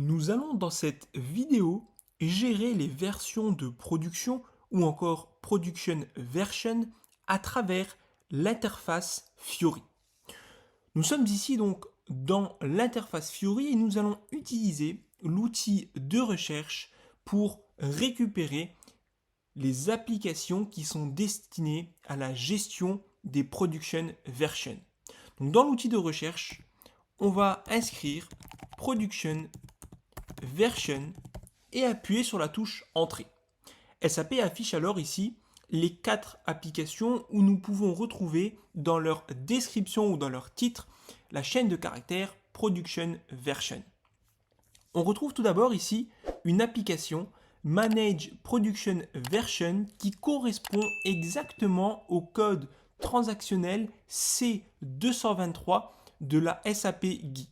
Nous allons dans cette vidéo gérer les versions de production ou encore production version à travers l'interface Fiori. Nous sommes ici donc dans l'interface Fiori et nous allons utiliser l'outil de recherche pour récupérer les applications qui sont destinées à la gestion des production versions. Donc dans l'outil de recherche, on va inscrire production version et appuyer sur la touche entrée. SAP affiche alors ici les 4 applications où nous pouvons retrouver dans leur description ou dans leur titre la chaîne de caractères production version. On retrouve tout d'abord ici une application Manage Production Version qui correspond exactement au code transactionnel C223 de la SAP GUI.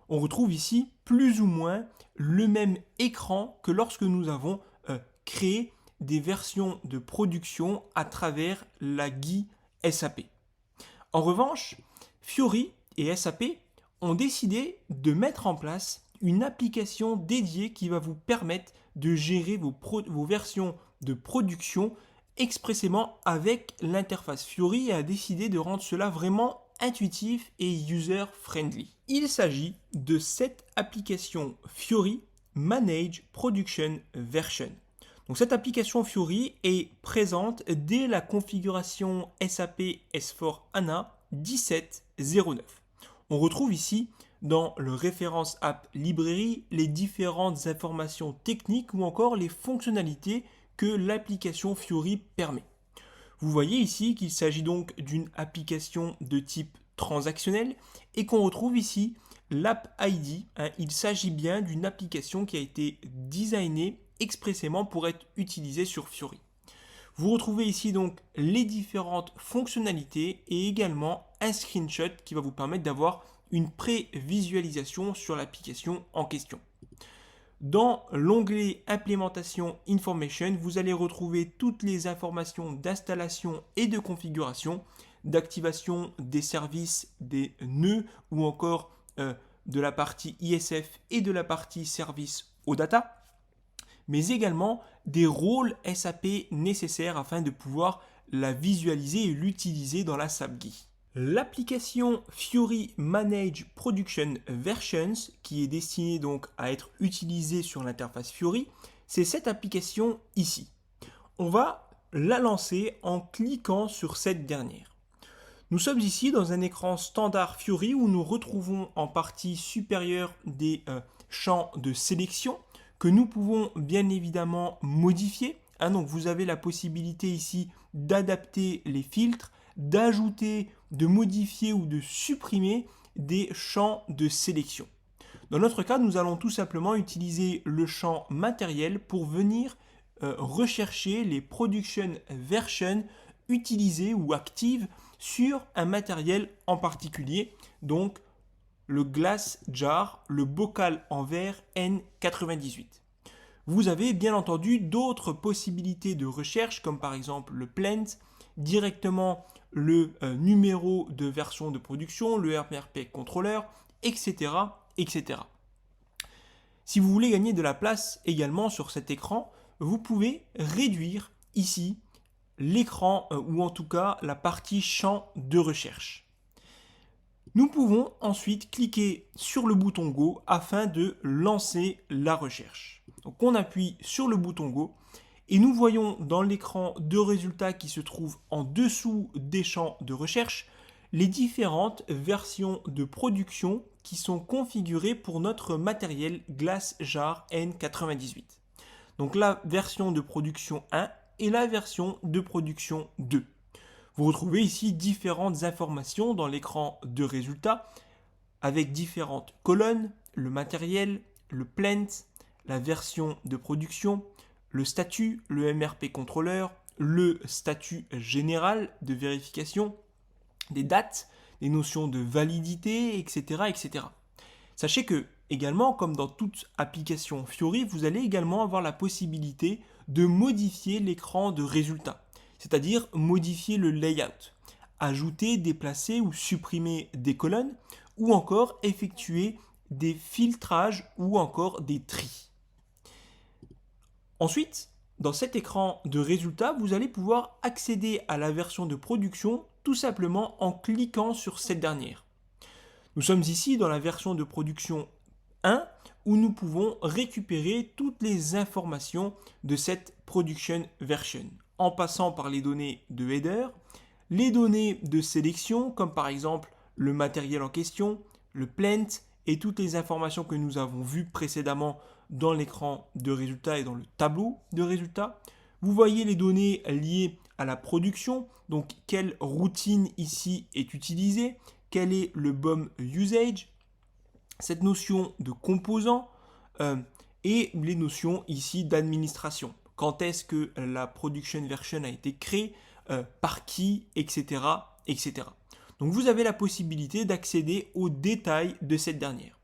On retrouve ici plus ou moins le même écran que lorsque nous avons créé des versions de production à travers la GUI SAP. En revanche, Fiori et SAP ont décidé de mettre en place une application dédiée qui va vous permettre de gérer vos versions de production expressément avec l'interface Fiori et a décidé de rendre cela vraiment intuitif et user-friendly. Il s'agit de cette application Fiori Manage Production Version. Donc cette application Fiori est présente dès la configuration SAP S/4HANA 17.09. On retrouve ici dans le référence app librairie les différentes informations techniques ou encore les fonctionnalités que l'application Fiori permet. Vous voyez ici qu'il s'agit donc d'une application de type transactionnel et qu'on retrouve ici l'app ID. Il s'agit bien d'une application qui a été designée expressément pour être utilisée sur Fiori. Vous retrouvez ici donc les différentes fonctionnalités et également un screenshot qui va vous permettre d'avoir une pré-visualisation sur l'application en question. Dans l'onglet Implémentation Information, vous allez retrouver toutes les informations d'installation et de configuration, d'activation des services, des nœuds ou encore de la partie ISF et de la partie service aux data, mais également des rôles SAP nécessaires afin de pouvoir la visualiser et l'utiliser dans la SAP GUI. L'application Fiori Manage Production Versions, qui est destinée donc à être utilisée sur l'interface Fiori, c'est cette application ici. On va la lancer en cliquant sur cette dernière. Nous sommes ici dans un écran standard Fiori où nous retrouvons en partie supérieure des champs de sélection que nous pouvons bien évidemment modifier. Donc vous avez la possibilité ici d'adapter les filtres, d'ajouter, de modifier ou de supprimer des champs de sélection. Dans notre cas, nous allons tout simplement utiliser le champ matériel pour venir rechercher les production versions utilisées ou actives sur un matériel en particulier, donc le glass jar, le bocal en verre N98. Vous avez bien entendu d'autres possibilités de recherche comme par exemple le plant, directement le numéro de version de production, le MRP controller, etc., etc. Si vous voulez gagner de la place également sur cet écran, vous pouvez réduire ici l'écran ou en tout cas la partie champ de recherche. Nous pouvons ensuite cliquer sur le bouton Go afin de lancer la recherche. Donc on appuie sur le bouton Go et nous voyons dans l'écran de résultats qui se trouve en dessous des champs de recherche les différentes versions de production qui sont configurées pour notre matériel Glass Jar N98. Donc la version de production 1 et la version de production 2. Vous retrouvez ici différentes informations dans l'écran de résultats avec différentes colonnes, le matériel, le plant, la version de production, le statut, le MRP controller, le statut général de vérification, des dates, des notions de validité, etc., etc. Sachez que, également, comme dans toute application Fiori, vous allez également avoir la possibilité de modifier l'écran de résultats, c'est-à-dire modifier le layout, ajouter, déplacer ou supprimer des colonnes, ou encore effectuer des filtrages ou encore des tris. Ensuite, dans cet écran de résultats, vous allez pouvoir accéder à la version de production tout simplement en cliquant sur cette dernière. Nous sommes ici dans la version de production 1 où nous pouvons récupérer toutes les informations de cette production version en passant par les données de header, les données de sélection comme par exemple le matériel en question, le plant et toutes les informations que nous avons vues précédemment dans l'écran de résultats et dans le tableau de résultats. Vous voyez les données liées à la production, donc quelle routine ici est utilisée, quel est le BOM usage, cette notion de composant et les notions ici d'administration. Quand est-ce que la production version a été créée, par qui, etc., etc. Donc vous avez la possibilité d'accéder aux détails de cette dernière.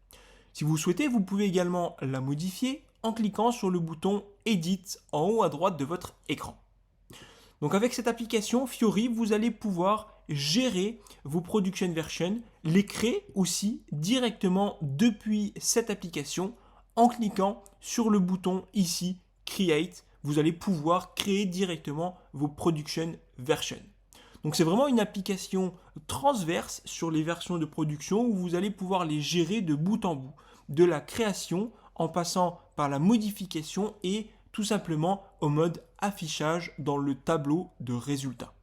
Si vous souhaitez, vous pouvez également la modifier en cliquant sur le bouton Edit en haut à droite de votre écran. Donc avec cette application Fiori, vous allez pouvoir gérer vos production versions, les créer aussi directement depuis cette application en cliquant sur le bouton ici Create. Vous allez pouvoir créer directement vos production versions. Donc c'est vraiment une application transverse sur les versions de production où vous allez pouvoir les gérer de bout en bout, de la création en passant par la modification et tout simplement au mode affichage dans le tableau de résultats.